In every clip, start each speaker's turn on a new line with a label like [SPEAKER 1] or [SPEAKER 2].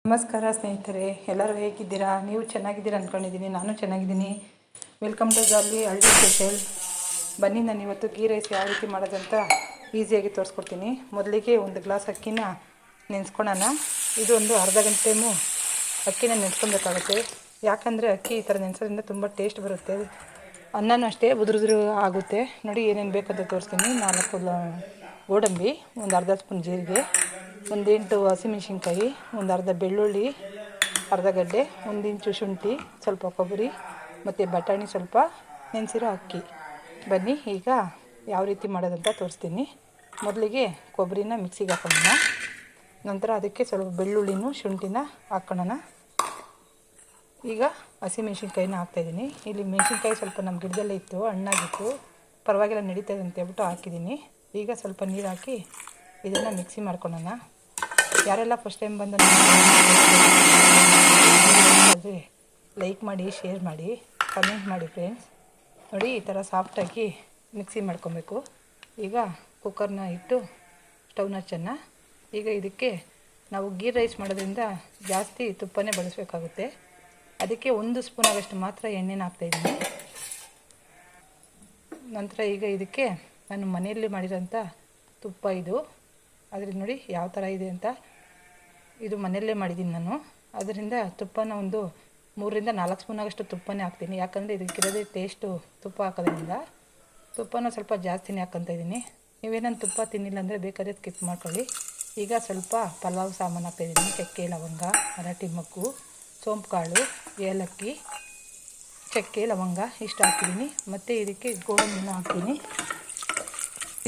[SPEAKER 1] ನಮಸ್ಕಾರ ಸ್ನೇಹಿತರೆ, ಎಲ್ಲರೂ ಹೇಗಿದ್ದೀರಾ? ನೀವು ಚೆನ್ನಾಗಿದ್ದೀರಾ ಅಂದ್ಕೊಂಡಿದ್ದೀನಿ. ನಾನು ಚೆನ್ನಾಗಿದ್ದೀನಿ. ವೆಲ್ಕಮ್ ಟು ಜಾಲಿ ಹಳ್ಳಿ ಸ್ಪೆಷಲ್. ಬನ್ನಿ, ನಾನು ಇವತ್ತು ಗೀ ರೈಸ್ ಯಾವ ರೀತಿ ಮಾಡೋದಂತ ಈಸಿಯಾಗಿ ತೋರಿಸ್ಕೊಡ್ತೀನಿ. ಮೊದಲಿಗೆ ಒಂದು ಗ್ಲಾಸ್ ಅಕ್ಕಿನ ನೆನೆಸ್ಕೊಳ್ಳೋಣ. ಇದು ಒಂದು ಅರ್ಧ ಗಂಟೆನೂ ಅಕ್ಕಿನ ನೆನೆಸ್ಕೊಬೇಕಾಗುತ್ತೆ. ಯಾಕಂದರೆ ಅಕ್ಕಿ ಈ ಥರ ನೆನೆಸೋದ್ರಿಂದ ತುಂಬ ಟೇಸ್ಟ್ ಬರುತ್ತೆ. ಅನ್ನನೂ ಅಷ್ಟೇ ಉದುರು ಆಗುತ್ತೆ. ನೋಡಿ ಏನೇನು ಬೇಕಂತ ತೋರಿಸ್ತೀನಿ. 4 ಗೋಡಂಬಿ, ಒಂದು ಅರ್ಧ ಸ್ಪೂನ್ ಜೀರಿಗೆ, ಒಂದು 8 ಹಸಿಮೆಣಸಿನ್ಕಾಯಿ, ಒಂದು ಅರ್ಧ ಬೆಳ್ಳುಳ್ಳಿ, ಅರ್ಧ ಗಡ್ಡೆ, 1 ಇಂಚು ಶುಂಠಿ, ಸ್ವಲ್ಪ ಕೊಬ್ಬರಿ ಮತ್ತು ಬಟಾಣಿ, ಸ್ವಲ್ಪ ನೆನೆಸಿರೋ ಅಕ್ಕಿ. ಬನ್ನಿ ಈಗ ಯಾವ ರೀತಿ ಮಾಡೋದಂತ ತೋರಿಸ್ತೀನಿ. ಮೊದಲಿಗೆ ಕೊಬ್ಬರಿನ ಮಿಕ್ಸಿಗೆ ಹಾಕೊಳ್ಳೋಣ. ನಂತರ ಅದಕ್ಕೆ ಸ್ವಲ್ಪ ಬೆಳ್ಳುಳ್ಳಿನೂ ಶುಂಠಿನ ಹಾಕ್ಕೊಳ್ಳೋಣ. ಈಗ ಹಸಿಮೆಣ್ಸಿನ್ಕಾಯಿನ ಹಾಕ್ತಾಯಿದ್ದೀನಿ. ಇಲ್ಲಿ ಮೆಣಸಿನ್ಕಾಯಿ ಸ್ವಲ್ಪ ನಮ್ಮ ಗಿಡದಲ್ಲೇ ಇತ್ತು, ಹಣ್ಣಾಗಿತ್ತು, ಪರವಾಗಿಲ್ಲ ನಡೀತದೆ ಅಂತ ಹೇಳ್ಬಿಟ್ಟು ಹಾಕಿದ್ದೀನಿ. ಈಗ ಸ್ವಲ್ಪ ನೀರು ಹಾಕಿ ಇದನ್ನು ಮಿಕ್ಸಿ ಮಾಡ್ಕೊಳ್ಳೋಣ. ಯಾರೆಲ್ಲ ಫಸ್ಟ್ ಟೈಮ್ ಬಂದು ಲೈಕ್ ಮಾಡಿ, ಶೇರ್ ಮಾಡಿ, ಕಮೆಂಟ್ ಮಾಡಿ ಫ್ರೆಂಡ್ಸ್. ನೋಡಿ ಈ ಥರ ಸಾಫ್ಟಾಗಿ ಮಿಕ್ಸಿ ಮಾಡ್ಕೊಬೇಕು. ಈಗ ಕುಕ್ಕರ್ನ ಇಟ್ಟು ಸ್ಟವ್ನ ಹಚ್ಚೋಣ. ಈಗ ಇದಕ್ಕೆ ನಾವು ಗೀ ರೈಸ್ ಮಾಡೋದ್ರಿಂದ ಜಾಸ್ತಿ ತುಪ್ಪನೇ ಬಳಸಬೇಕಾಗುತ್ತೆ. ಅದಕ್ಕೆ 1 ಸ್ಪೂನ್ ಆಗೋಷ್ಟು ಮಾತ್ರ ಎಣ್ಣೆನ ಹಾಕ್ತಾಯಿದ್ದೀನಿ. ನಂತರ ಈಗ ಇದಕ್ಕೆ ನಾನು ಮನೆಯಲ್ಲಿ ಮಾಡಿರೋಂಥ ತುಪ್ಪ ಇದು. ಅದರಿಂದ ನೋಡಿ ಯಾವ ಥರ ಇದೆ ಅಂತ. ಇದು ಮನೆಯಲ್ಲೇ ಮಾಡಿದ್ದೀನಿ ನಾನು. ಅದರಿಂದ ತುಪ್ಪನ ಒಂದು 3ರಿಂದ 4 ಸ್ಪೂನ್ ಆಗೋಷ್ಟು ತುಪ್ಪನೇ ಹಾಕ್ತೀನಿ. ಯಾಕಂದರೆ ಇದಕ್ಕಿರೋದೇ ಟೇಸ್ಟು ತುಪ್ಪ ಹಾಕೋದ್ರಿಂದ ತುಪ್ಪನ ಸ್ವಲ್ಪ ಜಾಸ್ತಿನೇ ಹಾಕ್ಕೊತಾ ಇದ್ದೀನಿ. ನೀವೇನಂತ ತುಪ್ಪ ತಿನ್ನಿಲ್ಲ ಅಂದರೆ ಬೇಕಾದ್ರೆ ಸ್ಕಿಪ್ ಮಾಡ್ಕೊಳ್ಳಿ. ಈಗ ಸ್ವಲ್ಪ ಪಲಾವ್ ಸಾಮಾನು ಹಾಕ್ತಾಯಿದ್ದೀನಿ. ಚಕ್ಕೆ, ಲವಂಗ, ಮರಾಠಿ ಮೊಗ್ಗು, ಸೋಂಪು ಕಾಳು, ಏಲಕ್ಕಿ, ಚಕ್ಕೆ, ಲವಂಗ ಇಷ್ಟು ಹಾಕಿದ್ದೀನಿ. ಮತ್ತು ಇದಕ್ಕೆ ಗೋಡಂಬಿನ ಹಾಕ್ತೀನಿ.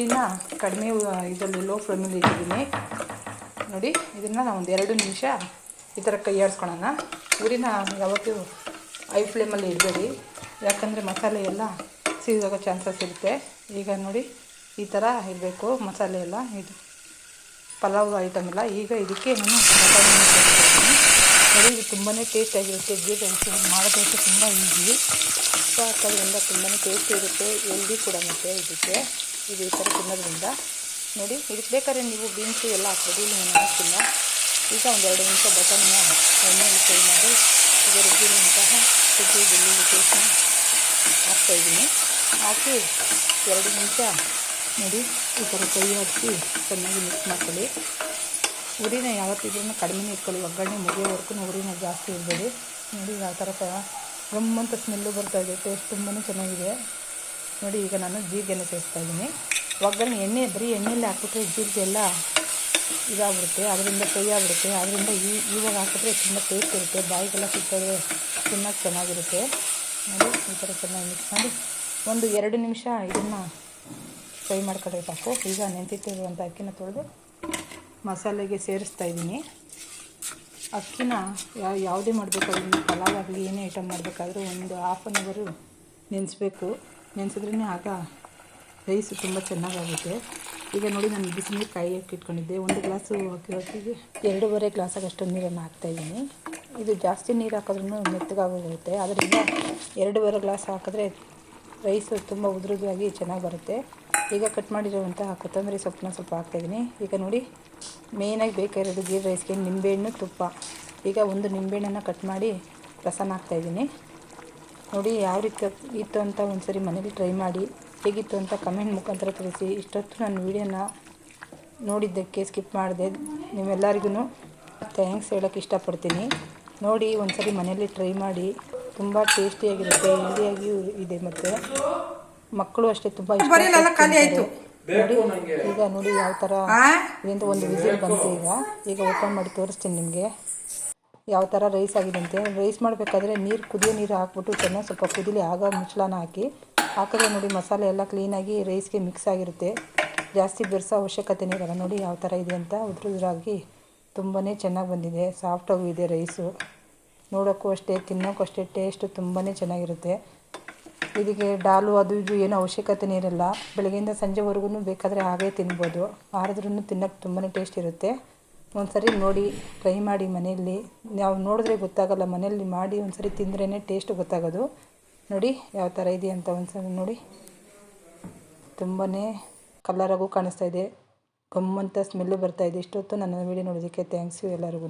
[SPEAKER 1] ಇದನ್ನು ಕಡಿಮೆ ಇದರಲ್ಲಿ ಲೋ ಫ್ಲೇಮಲ್ಲಿ ಇಟ್ಟಿದ್ದೀನಿ. ನೋಡಿ ಇದನ್ನು ನಾವು ಒಂದು 2 ನಿಮಿಷ ಈ ಥರ ಕೈ ಆಡಿಸ್ಕೊಳ್ಳೋಣ. ಉರಿನ ಯಾವತ್ತೂ ಹೈ ಫ್ಲೇಮಲ್ಲಿ ಇಡಬೇಡಿ, ಯಾಕಂದರೆ ಮಸಾಲೆ ಎಲ್ಲ ಸೀದೋಗೋ ಚಾನ್ಸಸ್ ಇರುತ್ತೆ. ಈಗ ನೋಡಿ ಈ ಥರ ಇರಬೇಕು ಮಸಾಲೆ ಎಲ್ಲ. ಇದು ಪಲಾವ್ ಐಟಮ್ ಎಲ್ಲ. ಈಗ ಇದಕ್ಕೆ ನಾನು ಬಟಾಣಿ ಸೇರಿಸ್ತೀನಿ. ನೋಡಿ ಇದು ತುಂಬಾ ಟೇಸ್ಟಿಯಾಗಿರುತ್ತೆ. ಗೀ ರೈಸ್ ಮಾಡೋದಕ್ಕೆ ತುಂಬ ಈಸಿ. ತುಪ್ಪ ಹಾಕೋದ್ರಿಂದ ತುಂಬಾ ಟೇಸ್ಟ್ ಇರುತ್ತೆ, ಹೆಲ್ದಿ ಕೂಡ ಮತ್ತು ಇದಕ್ಕೆ ಇದು ಈ ಥರ ತಿನ್ನೋದ್ರಿಂದ. ನೋಡಿ ಇದಕ್ಕೆ ಬೇಕಾದ್ರೆ ನೀವು ಬೀನ್ಸು ಎಲ್ಲ ಹಾಕ್ಬೋದು, ಇಲ್ಲಿ ನಾನು ಹಾಕ್ತಿಲ್ಲ. ಈಗ ಒಂದು 2 ನಿಮಿಷ ಬಟಾಣಿನ ಎಣ್ಣೆಯಲ್ಲಿ ಫ್ರೈ ಮಾಡಿ ಈಗ ರುಬ್ಬಿರುವಂತಹ ಶುಂಠಿ ಬೆಳ್ಳುಳ್ಳಿ ಪೇಸ್ಟ್ನ ಹಾಕ್ತಾಯಿದ್ದೀನಿ. ಹಾಕಿ 2 ನಿಮಿಷ ನೋಡಿ ಈ ಥರ ಕೈ ಹಾಕಿ ಚೆನ್ನಾಗಿ ಮಿಕ್ಸ್ ಮಾಡ್ಕೊಳ್ಳಿ. ಉರಿನ ಯಾವತ್ತಿದ್ರೂ ಕಡಿಮೆ ಇಟ್ಕೊಳ್ಳಿ. ಒಗ್ಗರಣೆ ಮುಗಿಯೋವರೆಗೂ ಉರಿನ ಜಾಸ್ತಿ ಇರಬೇಡಿ. ನೋಡಿ ಯಾವ ಥರ ಗಮ್ಮಂತ ಸ್ಮೆಲ್ಲು ಬರ್ತಾಯಿದೆ. ಟೇಸ್ಟ್ ತುಂಬಾ ಚೆನ್ನಾಗಿದೆ. ನೋಡಿ ಈಗ ನಾನು ಜೀರಿಗೆನ ಸೇರಿಸ್ತಾಯಿದ್ದೀನಿ. ಒಗ್ಗರಣೆ ಬರೀ ಎಣ್ಣೆಯಲ್ಲಿ ಹಾಕ್ಬಿಟ್ರೆ ಜೀರಿಗೆ ಎಲ್ಲ ಇದಾಗ್ಬಿಡುತ್ತೆ, ಅದರಿಂದ ಫ್ರೈ ಆಗಿಬಿಡುತ್ತೆ. ಅದರಿಂದ ಇವಾಗ ಹಾಕಿದ್ರೆ ತುಂಬ ಟೇಸ್ಟ್ ಇರುತ್ತೆ. ಬಾಯಿಗೆಲ್ಲ ಸಿಕ್ಕಿದ್ರೆ ತಿನ್ನೋಕ್ಕೆ ಚೆನ್ನಾಗಿರುತ್ತೆ. ನೋಡಿ ಈ ಥರ ಚೆನ್ನಾಗಿ ಮಿಕ್ಸ್ ಮಾಡಿ ಒಂದು 2 ನಿಮಿಷ ಇದನ್ನು ಫ್ರೈ ಮಾಡ್ಕೊಂಡ್ರೆ ಸಾಕು. ಈಗ ನೆನೆಸಿಟ್ಟಿರುವಂಥ ಅಕ್ಕಿನ ತೊಳೆದು ಮಸಾಲೆಗೆ ಸೇರಿಸ್ತಾಯಿದ್ದೀನಿ. ಅಕ್ಕಿನ ಯಾವುದೇ ಮಾಡಬೇಕಾದ್ರೂ, ಪಲಾವ್ ಆಗಲಿ ಏನೇ ಐಟಮ್ ಮಾಡಬೇಕಾದ್ರೂ ಒಂದು 1/2 ಅವರ್ ನೆನೆಸ್ಬೇಕು. ನೆನೆಸಿದ್ರೇ ಆಗ ರೈಸ್ ತುಂಬ ಚೆನ್ನಾಗಾಗುತ್ತೆ. ಈಗ ನೋಡಿ ನಾನು ಬಿಸಿನೀರು ಕಾಯಕ್ಕೆ ಇಟ್ಕೊಂಡಿದ್ದೆ. 1 ಗ್ಲಾಸು ಅಕ್ಕಿಗೆ 2.5 ಗ್ಲಾಸಾಗಷ್ಟು ನೀರನ್ನು ಹಾಕ್ತಾಯಿದ್ದೀನಿ. ಇದು ಜಾಸ್ತಿ ನೀರು ಹಾಕಿದ್ರೂ ಮೆತ್ತಗಾಗೋಗುತ್ತೆ. ಅದರಿಂದ 2.5 ಗ್ಲಾಸ್ ಹಾಕಿದ್ರೆ ರೈಸು ತುಂಬ ಉದುರುದಾಗಿ ಚೆನ್ನಾಗಿ ಬರುತ್ತೆ. ಈಗ ಕಟ್ ಮಾಡಿರುವಂತಹ ಕೊತ್ತಂಬರಿ ಸೊಪ್ಪನ್ನ ಸ್ವಲ್ಪ ಹಾಕ್ತಾಯಿದ್ದೀನಿ. ಈಗ ನೋಡಿ ಮೇಯ್ನಾಗಿ ಬೇಕಾಗಿರೋದು ಗೀ ರೈಸ್ಗೆ ನಿಂಬೆಹಣ್ಣು, ತುಪ್ಪ. ಈಗ 1 ನಿಂಬೆಹಣ್ಣನ್ನು ಕಟ್ ಮಾಡಿ ರಸನ ಹಾಕ್ತಾಯಿದ್ದೀನಿ. ನೋಡಿ ಯಾವ ರೀತಿ ಇತ್ತು ಅಂತ ಒಂದ್ಸರಿ ಮನೇಲಿ ಟ್ರೈ ಮಾಡಿ, ಹೇಗಿತ್ತು ಅಂತ ಕಮೆಂಟ್ ಮುಖಾಂತರ ತಿಳಿಸಿ. ಇಷ್ಟೊತ್ತು ನನ್ನ ವೀಡಿಯೋನ ನೋಡಿದ್ದಕ್ಕೆ, ಸ್ಕಿಪ್ ಮಾಡಿದೆ, ನೀವೆಲ್ಲರಿಗೂ ಥ್ಯಾಂಕ್ಸ್ ಹೇಳೋಕ್ಕೆ ಇಷ್ಟಪಡ್ತೀನಿ. ನೋಡಿ ಒಂದ್ಸರಿ ಮನೇಲಿ ಟ್ರೈ ಮಾಡಿ, ತುಂಬ ಟೇಸ್ಟಿಯಾಗಿರುತ್ತೆ, ಹೆಲ್ದಿಯಾಗಿಯೂ ಇದೆ, ಮತ್ತು ಮಕ್ಕಳು ಅಷ್ಟೇ ತುಂಬ ಇಷ್ಟ. ನೋಡಿ ಈಗ ನೋಡಿ ಯಾವ ಥರ ಇದರಿಂದ ಒಂದು ವಿಸಿಲ್ ಬಂತು. ಈಗ ಓಪನ್ ಮಾಡಿ ತೋರಿಸ್ತೀನಿ ನಿಮಗೆ ಯಾವ ಥರ ರೈಸ್ ಆಗಿದೆ ಅಂತೆ. ರೈಸ್ ಮಾಡಬೇಕಾದ್ರೆ ಕುದಿಯೋ ನೀರು ಹಾಕ್ಬಿಟ್ಟು ಚೆನ್ನಾಗಿ ಸ್ವಲ್ಪ ಕುದಿಲಿ, ಆಗ ಮುಚ್ಚಳನ ಹಾಕಿದ್ರೆ ನೋಡಿ ಮಸಾಲೆ ಎಲ್ಲ ಕ್ಲೀನಾಗಿ ರೈಸ್ಗೆ ಮಿಕ್ಸ್ ಆಗಿರುತ್ತೆ. ಜಾಸ್ತಿ ಬೆರೆಸೋ ಅವಶ್ಯಕತೆನೇ ಇರಲ್ಲ. ನೋಡಿ ಯಾವ ಥರ ಇದೆ ಅಂತ. ಉದುರಾಗಿ ತುಂಬಾ ಚೆನ್ನಾಗಿ ಬಂದಿದೆ, ಸಾಫ್ಟಾಗೂ ಇದೆ ರೈಸು. ನೋಡೋಕ್ಕೂ ಅಷ್ಟೇ, ತಿನ್ನೋಕ್ಕೂ ಅಷ್ಟೇ ಟೇಸ್ಟು ತುಂಬಾ ಚೆನ್ನಾಗಿರುತ್ತೆ. ಇದಕ್ಕೆ ಡಾಲು ಅದು ಇದು ಏನೋ ಅವಶ್ಯಕತೆನೇ ಇರಲ್ಲ. ಬೆಳಗ್ಗೆಯಿಂದ ಸಂಜೆವರೆಗೂ ಬೇಕಾದರೆ ಹಾಗೇ ತಿನ್ಬೋದು. ಆರಿದ್ರೂ ತಿನ್ನೋಕ್ಕೆ ತುಂಬಾ ಟೇಸ್ಟ್ ಇರುತ್ತೆ. ಒಂದ್ಸರಿ ನೋಡಿ ಟ್ರೈ ಮಾಡಿ ಮನೆಯಲ್ಲಿ. ನಾವು ನೋಡಿದ್ರೆ ಗೊತ್ತಾಗಲ್ಲ, ಮನೆಯಲ್ಲಿ ಮಾಡಿ ಒಂದ್ಸರಿ ತಿಂದ್ರೇ ಟೇಸ್ಟ್ ಗೊತ್ತಾಗೋದು. ನೋಡಿ ಯಾವ ಥರ ಇದೆ ಅಂತ ಒಂದ್ಸರಿ ನೋಡಿ. ತುಂಬಾ ಕಲರಾಗೂ ಕಾಣಿಸ್ತಾ ಇದೆ, ಗಮ್ಮಂತ ಸ್ಮೆಲ್ಲು ಬರ್ತಾಯಿದೆ. ಇಷ್ಟೊತ್ತು ನನ್ನ ವೀಡಿಯೋ ನೋಡೋದಕ್ಕೆ ಥ್ಯಾಂಕ್ಸು ಎಲ್ಲರಿಗೂ.